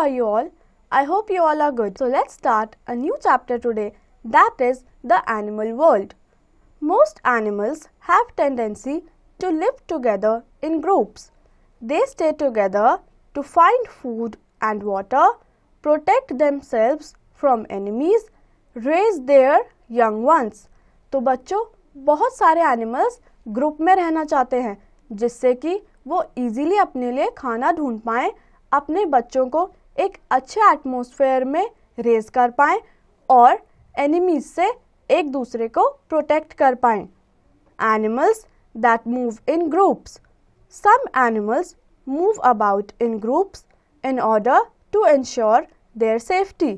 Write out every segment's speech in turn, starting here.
are you all? I hope you all are good. So let's start a new chapter today, that is the animal world. Most animals have tendency to live together in groups. They stay together to find food and water, protect themselves from enemies, raise their young ones. तो बच्चों, बहुत सारे animals group में रहना चाहते हैं जिससे कि वो इजीली अपने लिए खाना ढूंढ पाएं, अपने बच्चों को एक अच्छे एटमॉस्फेयर में रेज कर पाएं और एनिमीज से एक दूसरे को प्रोटेक्ट कर पाएं. Animals that move in groups. Some animals move about in groups in order to ensure their safety.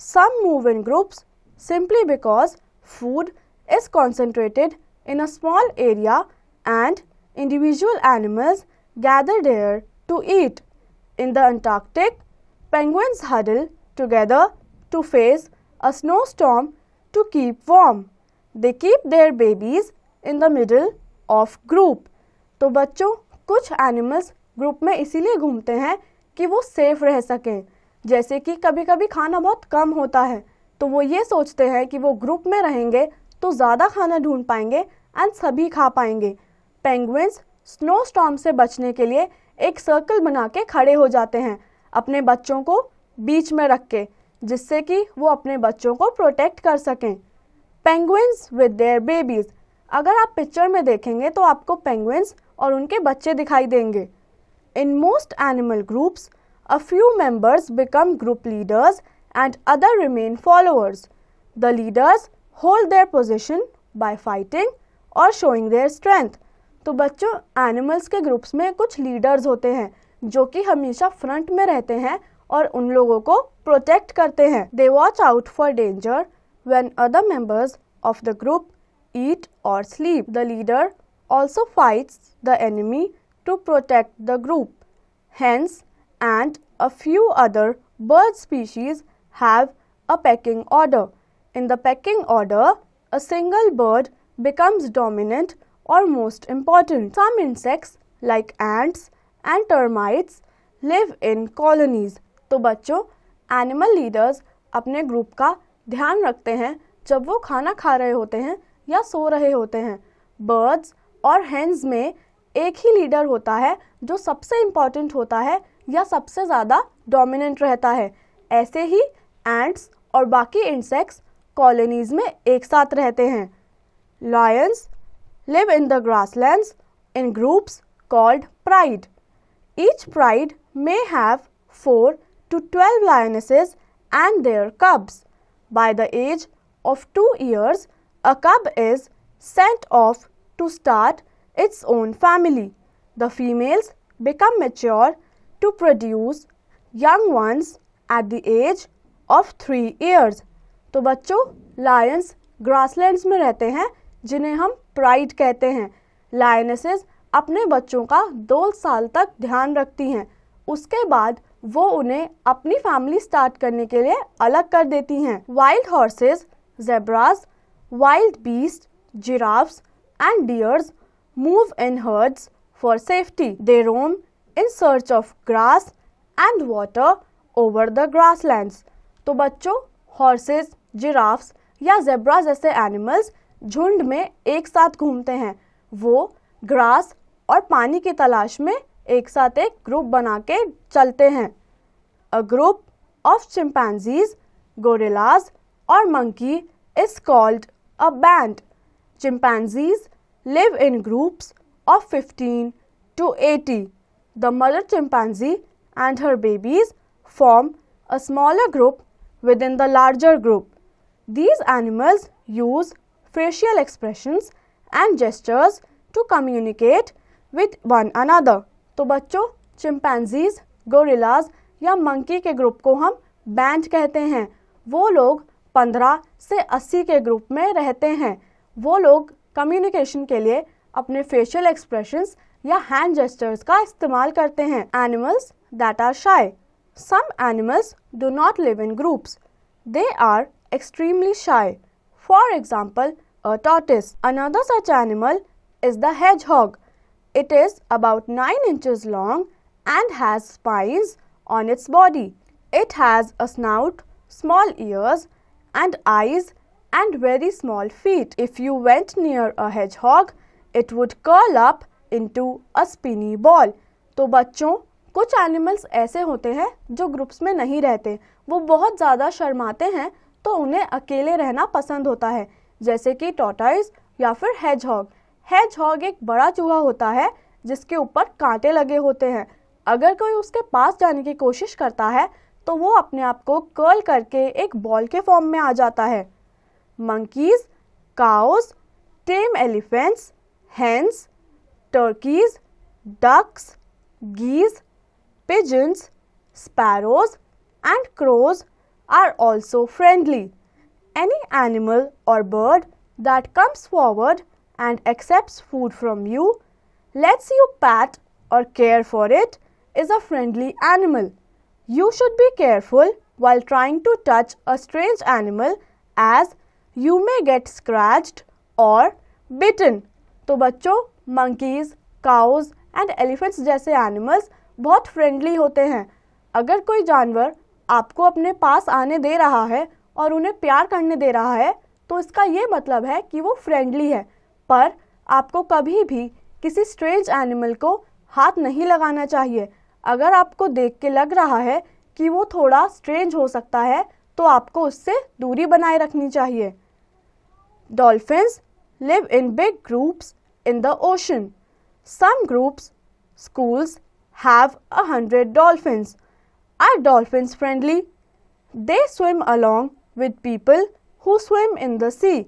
Some move in groups simply because food is concentrated in a small area and individual animals gather there to eat. In the Antarctic, penguins huddle together to face a snowstorm to keep warm. They keep their babies in the middle of group. तो बच्चों, कुछ animals group में इसीलिए घूमते हैं कि वो safe रह सकें. जैसे कि कभी कभी खाना बहुत कम होता है तो वो ये सोचते हैं कि वो ग्रुप में रहेंगे तो ज़्यादा खाना ढूंढ पाएंगे एंड सभी खा पाएंगे. पेंगुइन्स स्नो स्टॉर्म से बचने के लिए एक सर्कल बना के खड़े हो जाते हैं अपने बच्चों को बीच में रख के, जिससे कि वो अपने बच्चों को प्रोटेक्ट कर सकें. Penguins with their babies. अगर आप पिक्चर में देखेंगे तो आपको पेंगुइन्स और उनके बच्चे दिखाई देंगे. In most animal groups, a few members become group leaders and others remain followers. The leaders hold their position by fighting or showing their strength. तो बच्चों, एनिमल्स के ग्रुप्स में कुछ लीडर्स होते हैं जो कि हमेशा फ्रंट में रहते हैं और उन लोगों को प्रोटेक्ट करते हैं. They watch out for danger when other members of the group eat or sleep. The leader also fights the enemy to protect the group. Hens and a few other bird species have a pecking order. In the pecking order, a single bird becomes dominant or most important. Some insects like ants and termites live in colonies. तो बच्चों, animal leaders अपने group का ध्यान रखते हैं जब वो खाना खा रहे होते हैं या सो रहे होते हैं. बर्ड्स और हेन्स में एक ही लीडर होता है जो सबसे इम्पॉर्टेंट होता है या सबसे ज़्यादा डोमिनेंट रहता है. ऐसे ही एंट्स और बाकी इंसेक्ट्स कॉलोनीज में एक साथ रहते हैं. Lions live in the grasslands in groups called pride. Each pride may have 4 to 12 lionesses and their cubs. By the age of 2 years, a cub is sent off to start its own family. The females become mature to produce young ones at the age of 3 years. तो बच्चों, Lions grasslands में रहते हैं जिन्हें हम pride कहते हैं. लायनेसेस अपने बच्चों का 2 साल तक ध्यान रखती हैं. उसके बाद वो उन्हें अपनी फैमिली स्टार्ट करने के लिए अलग कर देती हैं. Wild horses, zebras, wild beasts, giraffes and deers move in herds for safety. They roam in search of grass and water over the grasslands. तो बच्चों, हॉर्सेस, जिराफ्स या जेब्रा जैसे एनिमल्स झुंड में एक साथ घूमते हैं. वो ग्रास और पानी की तलाश में एक साथ एक ग्रुप बना के चलते हैं. A group of chimpanzees, gorillas or monkey is called a band. Chimpanzees live in groups of 15 to 80. The mother chimpanzee and her babies form a smaller group within the larger group. These animals use facial expressions and gestures to communicate with one another. तो बच्चों, chimpanzees, gorillas या monkey के group को हम band कहते हैं. वो लोग 15 से 80 के ग्रुप में रहते हैं. वो लोग कम्युनिकेशन के लिए अपने फेशियल एक्सप्रेशंस या हैंड जेस्चर्स का इस्तेमाल करते हैं. Animals that are shy. Some animals do not live in groups. They are extremely shy. For example, a tortoise. Another such animal is the hedgehog. It is about 9 inches long and has spines on its body. It has a snout, small ears, and eyes, and very small feet. If you went near a hedgehog, it would curl up into a spinny ball. तो बच्चों, कुछ animals ऐसे होते हैं जो groups में नहीं रहते, वो बहुत ज़्यादा शर्माते हैं, तो उन्हें अकेले रहना पसंद होता है, जैसे कि टॉर्टॉइस या फिर हेजहॉग। हेजहॉग एक बड़ा चूहा होता है जिसके ऊपर कांटे लगे होते हैं। अगर कोई उसके पास जाने की कोशिश करता है तो वो अपने आप को कर्ल करके एक बॉल के फॉर्म में आ जाता है। Monkeys, cows, tame elephants, hens, turkeys, ducks, geese, pigeons, sparrows, and crows are also friendly. Any animal or bird that comes forward and accepts food from you, lets you pat or care for it, is a friendly animal. You should be careful while trying to touch a strange animal as you may get scratched or bitten. तो बच्चों, monkeys, cows and elephants जैसे animals बहुत friendly होते हैं। अगर कोई जानवर आपको अपने पास आने दे रहा है और उन्हें प्यार करने दे रहा है तो इसका ये मतलब है कि वो फ्रेंडली है, पर आपको कभी भी किसी स्ट्रेंज एनिमल को हाथ नहीं लगाना चाहिए। अगर आपको देख के लग रहा है कि वो थोड़ा स्ट्रेंज हो सकता है तो आपको उससे दूरी बनाए रखनी चाहिए। Dolphins live in big groups in the ocean. Some groups, schools have 100 dolphins. Are dolphins friendly? They swim along with people who swim in the sea.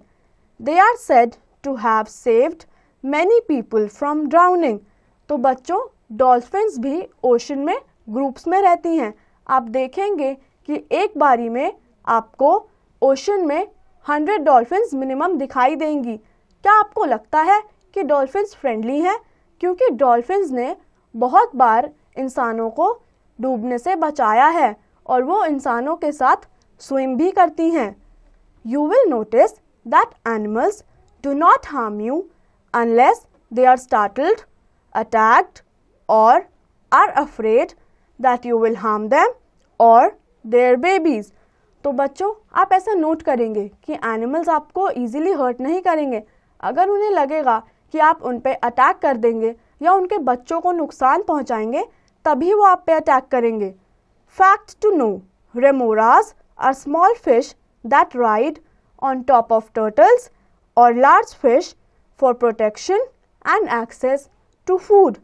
They are said to have saved many people from drowning. तो बच्चों, dolphins भी ocean में groups में रहती हैं। आप देखेंगे कि एक बारी में आपको ओशन में 100 डॉल्फिन्स मिनिमम दिखाई देंगी। क्या आपको लगता है कि डॉल्फिन्स फ्रेंडली हैं? क्योंकि डॉल्फिन्स ने बहुत बार इंसानों को डूबने से बचाया है और वो इंसानों के साथ स्विम भी करती हैं। You will notice that animals do not harm you unless they are startled, attacked, or are afraid that you will harm them or their babies. तो बच्चों, आप ऐसा नोट करेंगे कि एनिमल्स आपको इजीली हर्ट नहीं करेंगे। अगर उन्हें लगेगा कि आप उन पे अटैक कर देंगे या उनके बच्चों को नुकसान पहुंचाएंगे, तभी वो आप पे अटैक करेंगे। Fact to know, remoras are small fish that ride on top of turtles और large fish for protection and access to food.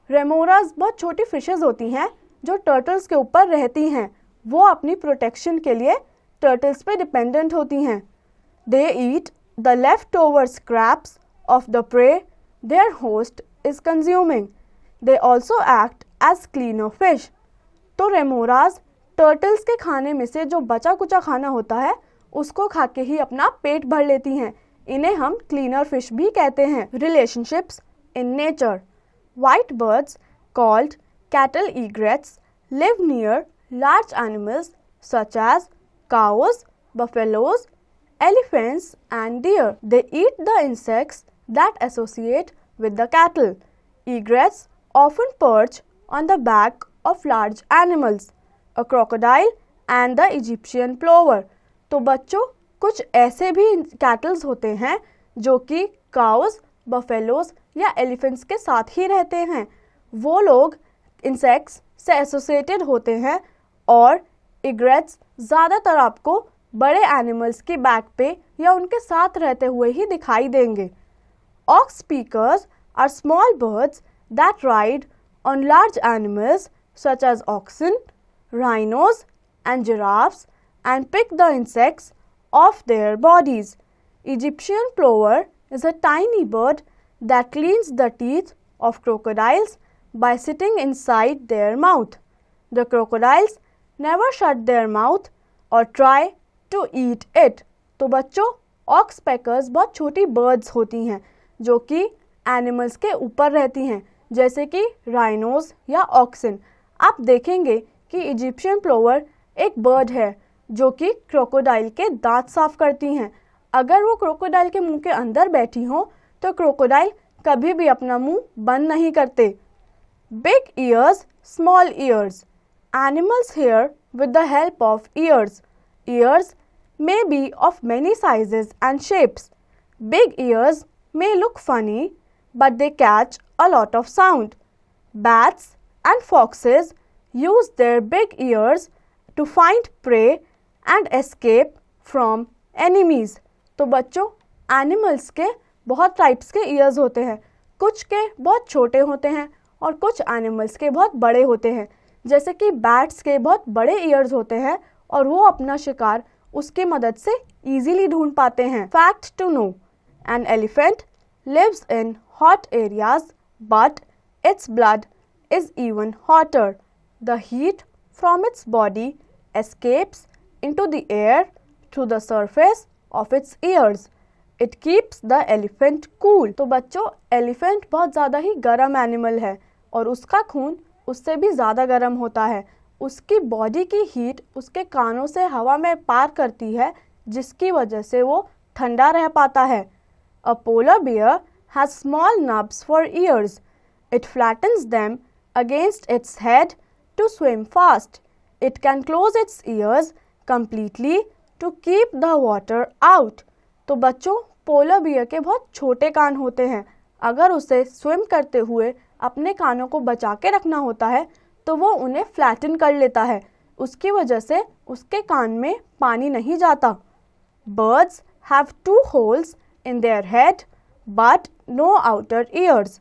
Remoras बहुत छोटी फिशेज होती हैं जो टर्टल्स के ऊपर रहती हैं. वो अपनी प्रोटेक्शन के लिए टर्टल्स पे डिपेंडेंट होती हैं. They eat the left over scraps of the prey their host is consuming. They also act as cleaner fish. तो रेमोरास टर्टल्स के खाने में से जो बचा कुचा खाना होता है उसको खा के ही अपना पेट भर लेती हैं. इन्हें हम क्लीनर फिश भी कहते हैं. Relationships in nature. White birds called cattle egrets live near large animals such as cows, buffaloes, elephants and deer. They eat the insects that associate with the cattle. Egrets often perch on the back of large animals, a crocodile and the Egyptian plover. तो बच्चों, कुछ ऐसे भी kettles होते हैं जो कि cows, buffaloes या एलिफेंट्स के साथ ही रहते हैं. वो लोग इंसेक्ट्स से एसोसिएटेड होते हैं और इग्रेट्स ज़्यादातर आपको बड़े एनिमल्स की बैक पे या उनके साथ रहते हुए ही दिखाई देंगे. Ox speakers are small birds that ride on large animals such as oxen, rhinos, and giraffes and pick the insects off their bodies. Egyptian plover is a tiny bird that cleans the teeth of crocodiles by sitting inside their mouth. The crocodiles never shut their mouth or try to eat it. तो बच्चों, aux packers बहुत छोटी birds होती हैं जो कि animals के ऊपर रहती हैं, जैसे कि राइनोस या ऑक्सन. आप देखेंगे कि इजिप्शियन प्लोवर एक बर्ड है जो कि क्रोकोडाइल के दांत साफ करती हैं. अगर वो क्रोकोडाइल के मुंह के अंदर बैठी हो तो क्रोकोडाइल कभी भी अपना मुंह बंद नहीं करते. Big years, small years. Animals' hair with the help of ears. Ears may be of many sizes and shapes. Big ears may look funny, but they catch a lot of sound. Bats and foxes use their big ears to find prey and escape from enemies. तो बच्चों, animals के बहुत types के years होते हैं. कुछ के बहुत छोटे होते हैं और कुछ एनिमल्स के बहुत बड़े होते हैं. जैसे कि बैट्स के बहुत बड़े ईयर्स होते हैं और वो अपना शिकार उसकी मदद से इजीली ढूंढ पाते हैं. Fact to know, an elephant lives in hot areas, but its blood is even hotter. The heat from its body escapes into the air through the surface of its ears. It keeps the elephant cool. तो बच्चों, elephant बहुत ज़्यादा ही गर्म animal है और उसका खून उससे भी ज़्यादा गर्म होता है. उसकी बॉडी की हीट उसके कानों से हवा में पार करती है, जिसकी वजह से वो ठंडा रह पाता है. A polar bear has small nubs for ears. It flattens them against its head to swim fast. It can close its ears completely to keep the water out. तो बच्चों, पोलर बियर के बहुत छोटे कान होते हैं. अगर उसे स्विम करते हुए अपने कानों को बचा के रखना होता है तो वो उन्हें फ्लैटन कर लेता है. उसकी वजह से उसके कान में पानी नहीं जाता. Birds have 2 holes in their head but no outer ears.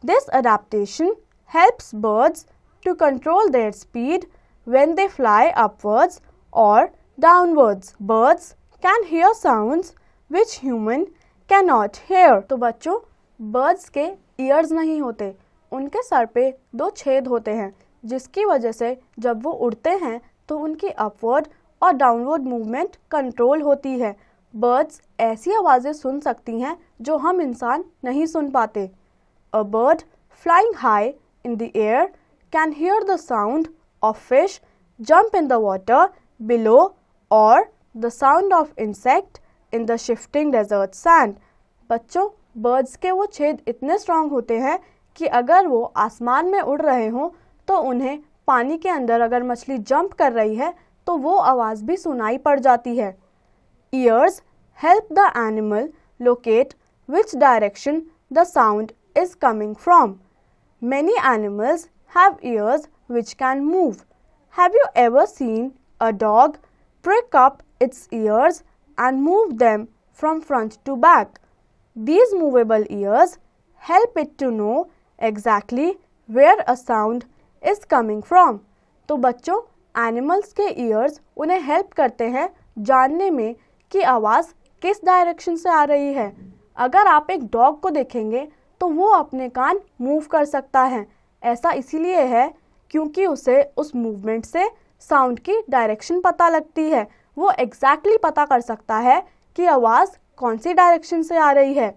This adaptation helps birds to control their speed when they fly upwards or downwards. Birds can hear sounds which human cannot hear. तो बच्चों, birds के ears नहीं होते, उनके sir पे 2 छेद होते हैं, जिसकी वजह से जब वो उड़ते हैं तो उनकी अपवर्ड और डाउनवर्ड मूवमेंट कंट्रोल होती है. बर्ड्स ऐसी आवाज़ें सुन सकती हैं जो हम इंसान नहीं सुन पाते. A bird flying high in the air can hear the sound of fish jump in the water below और the sound of insect in the shifting desert sand. बच्चों, बर्ड्स के वो छेद इतने स्ट्रांग होते हैं कि अगर वो आसमान में उड़ रहे हों तो उन्हें पानी के अंदर अगर मछली जंप कर रही है तो वो आवाज़ भी सुनाई पड़ जाती है. Ears help the animal locate which direction the sound is coming from. Many animals have ears which can move. Have you ever seen a dog prick up its ears and move them from front to back? These movable ears help it to know exactly where a sound is coming from. तो बच्चों, animals के years उन्हें help करते हैं जानने में कि आवाज़ किस डायरेक्शन से आ रही है. अगर आप एक डॉग को देखेंगे तो वो अपने कान मूव कर सकता है. ऐसा इसीलिए है क्योंकि उसे उस मूवमेंट से साउंड की डायरेक्शन पता लगती है. वो एग्जैक्टली पता कर सकता है कि आवाज़ कौन सी डायरेक्शन से आ रही है.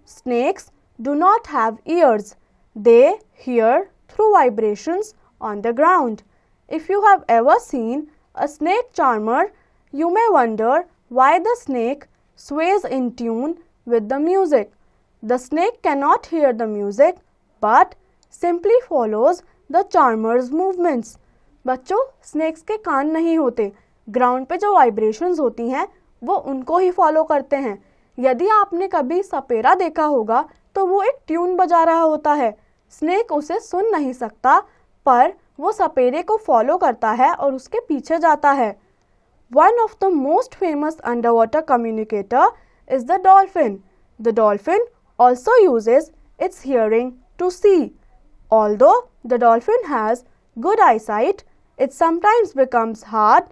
Snakes do not have ears. They hear through vibrations on the ground. If you have ever seen a snake charmer, you may wonder why the snake sways in tune with the music. The snake cannot hear the music but simply follows the charmer's movements. बच्चों, snacks के कान नहीं होते. Ground पे जो vibrations होती हैं वो उनको ही फॉलो करते हैं. यदि आपने कभी सपेरा देखा होगा तो वो एक ट्यून बजा रहा होता है. स्नेक उसे सुन नहीं सकता पर वो सपेरे को फॉलो करता है और उसके पीछे जाता है. One of the most famous underwater communicator is the dolphin. The dolphin also uses its hearing to see. Although the dolphin has good eyesight, it sometimes becomes hard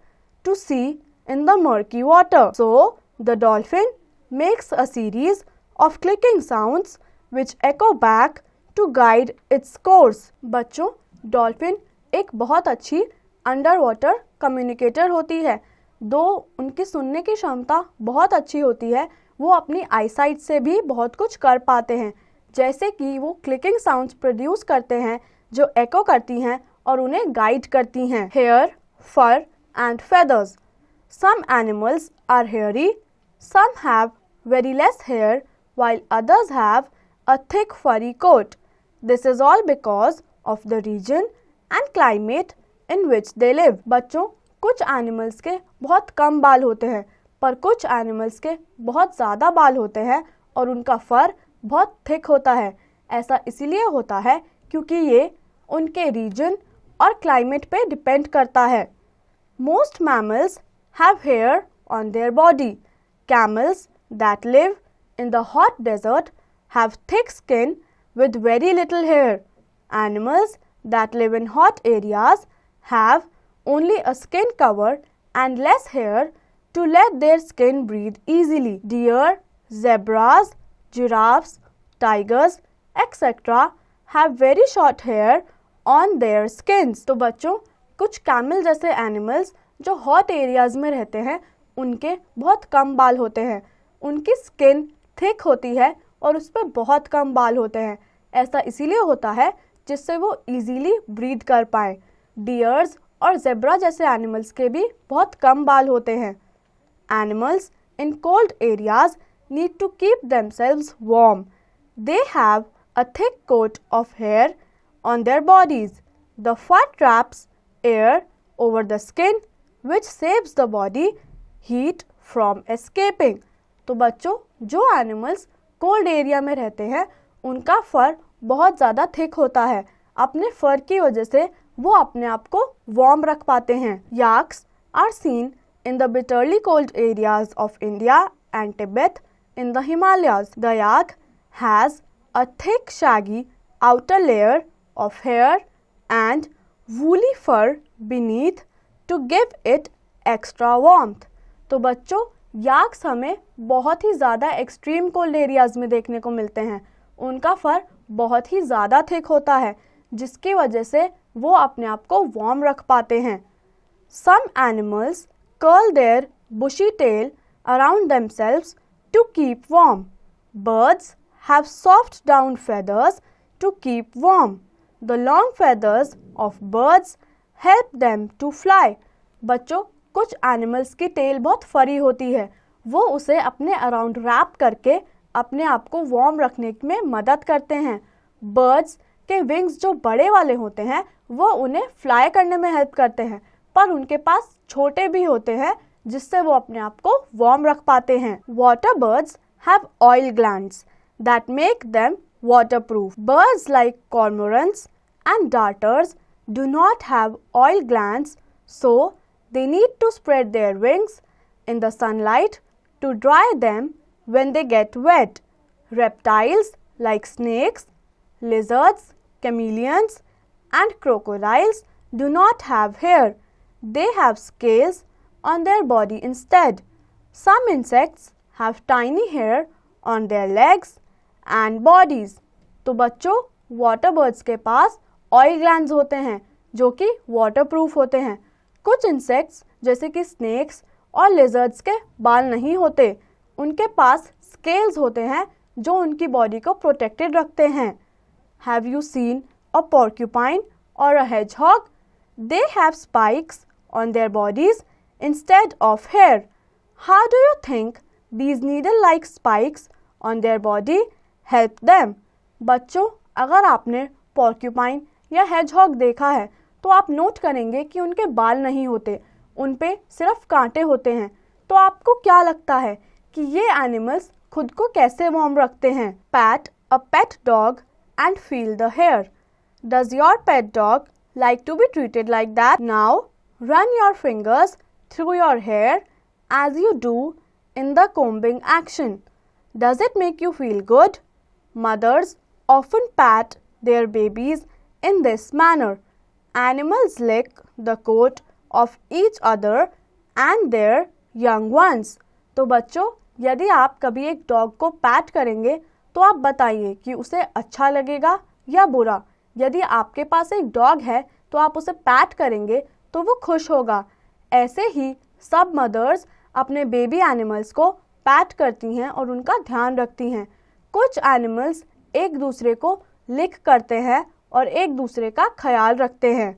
to see in the murky water. So, the dolphin makes a series of clicking sounds which echo back to guide its course. बच्चों, dolphin एक बहुत अच्छी under water communicator होती है. दो उनकी सुनने की क्षमता बहुत अच्छी होती है, वो अपनी आईसाइट से भी बहुत कुछ कर पाते हैं. जैसे कि वो क्लिकिंग साउंड्स प्रोड्यूस करते हैं जो एको करती हैं और उन्हें गाइड करती हैं. Hair, fur and feathers. Some animals are hairy, some have very less hair while others have a thick furry coat. This is all because of the region and climate in which they live. बच्चों, कुछ animals के बहुत कम बाल होते हैं, पर कुछ animals के बहुत ज़्यादा बाल होते हैं और उनका फर बहुत थिक होता है। ऐसा इसीलिए होता है क्योंकि ये उनके रीजन और क्लाइमेट पे डिपेंड करता है। Most mammals have hair on their body. Camels that live in the hot desert have thick skin with very little hair. Animals that live in hot areas have only a skin cover and less hair to let their skin breathe easily. Deer, zebras, giraffes, tigers, etc. have very short hair on their skins. तो बच्चों, कुछ camel जैसे animals जो hot areas में रहते हैं उनके बहुत कम बाल होते हैं। उनकी स्किन थिक होती है और उस पर बहुत कम बाल होते हैं। ऐसा इसीलिए होता है जिससे वो इजीली ब्रीथ कर पाए। डियर्स और जेब्रा जैसे एनिमल्स के भी बहुत कम बाल होते हैं। Animals in cold areas need to keep themselves warm. They have a thick coat of hair on their bodies. The fur traps air over the skin which saves the body heat from escaping. तो बच्चों, जो animals cold area में रहते हैं उनका फर बहुत ज़्यादा thick होता है। अपने फर की वजह से वो अपने आप को वार्म रख पाते हैं। Yaks are seen in the bitterly cold areas of India and Tibet in the Himalayas. The yak has a thick shaggy outer layer of hair and woolly fur beneath to give it extra warmth. तो बच्चों, याक्स हमें बहुत ही ज़्यादा extreme cold areas में देखने को मिलते हैं। उनका फर बहुत ही ज़्यादा थिक होता है जिसकी वजह से वो अपने आप को वार्म रख पाते हैं। Some animals curl their bushy tail around themselves to keep warm. Birds have soft down feathers to keep warm. The long feathers of birds help them to fly. बच्चों, कुछ एनिमल्स की टेल बहुत फरी होती है, वो उसे अपने अराउंड रैप करके अपने आप को वार्म रखने में मदद करते हैं। बर्ड्स के विंग्स जो बड़े वाले होते हैं वो उन्हें फ्लाई करने में हेल्प करते हैं, पर उनके पास छोटे भी होते हैं जिससे वो अपने आप को वार्म रख पाते हैं। Water birds have oil glands that make them waterproof. Birds like cormorants and darters do not have oil glands, so they need to spread their wings in the sunlight to dry them when they get wet. Reptiles like snakes, lizards, chameleons, and crocodiles do not have hair. They have scales on their body instead. Some insects have tiny hair on their legs and bodies. तो बच्चों, water birds के पास oil glands होते हैं जो कि waterproof होते हैं। कुछ इंसेक्ट्स जैसे कि स्नेक्स और लिजर्ड्स के बाल नहीं होते, उनके पास स्केल्स होते हैं जो उनकी बॉडी को प्रोटेक्टेड रखते हैं। Have you seen a porcupine और a hedgehog? They have spikes on their bodies instead of hair. How do you think these needle-like spikes on their body help them? बच्चों, अगर आपने पोर्क्यूपाइन या hedgehog देखा है तो आप नोट करेंगे कि उनके बाल नहीं होते, उन पे सिर्फ कांटे होते हैं। तो आपको क्या लगता है कि ये एनिमल्स खुद को कैसे वार्म रखते हैं? Pat a pet dog and feel the hair. Does your pet dog like to be treated like that? Now run your fingers through your hair as you do in the combing action. Does it make you feel good? Mothers often pat their babies in this manner. Animals lick the coat of each other and their young ones. तो बच्चों, यदि आप कभी एक dog को PAT करेंगे तो आप बताइए कि उसे अच्छा लगेगा या बुरा। यदि आपके पास एक डॉग है तो आप उसे पैट करेंगे तो वो खुश होगा। ऐसे ही सब मदर्स अपने बेबी एनिमल्स को पैट करती हैं और उनका ध्यान रखती हैं। कुछ एनिमल्स एक दूसरे को लिक करते हैं और एक दूसरे का ख्याल रखते हैं।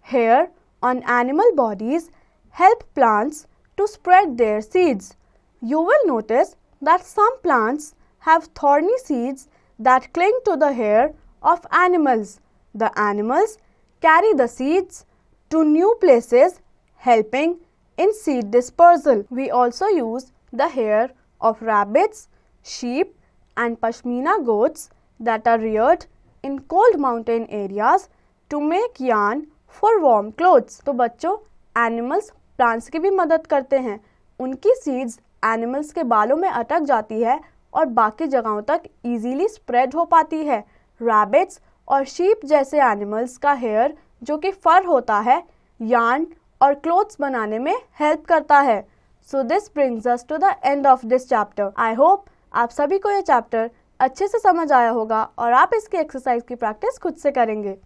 Hair on animal bodies help plants to spread their seeds. You will notice that some plants have thorny seeds that cling to the hair of animals. The animals carry the seeds to new places, helping in seed dispersal. We also use the hair of rabbits, sheep and pashmina goats that are reared in cold mountain areas to make yarn for warm clothes. तो बच्चों, animals plants की भी मदद करते हैं. उनकी seeds animals के बालों में अटक जाती है और बाकी जगहों तक इजीली स्प्रेड हो पाती है. रैबिट्स और शीप जैसे एनिमल्स का हेयर जो कि फर होता है, यार्न और क्लोथ्स बनाने में हेल्प करता है. So this brings us to the end of this chapter. I hope आप सभी को ये चैप्टर अच्छे से समझ आया होगा और आप इसकी एक्सरसाइज की प्रैक्टिस खुद से करेंगे.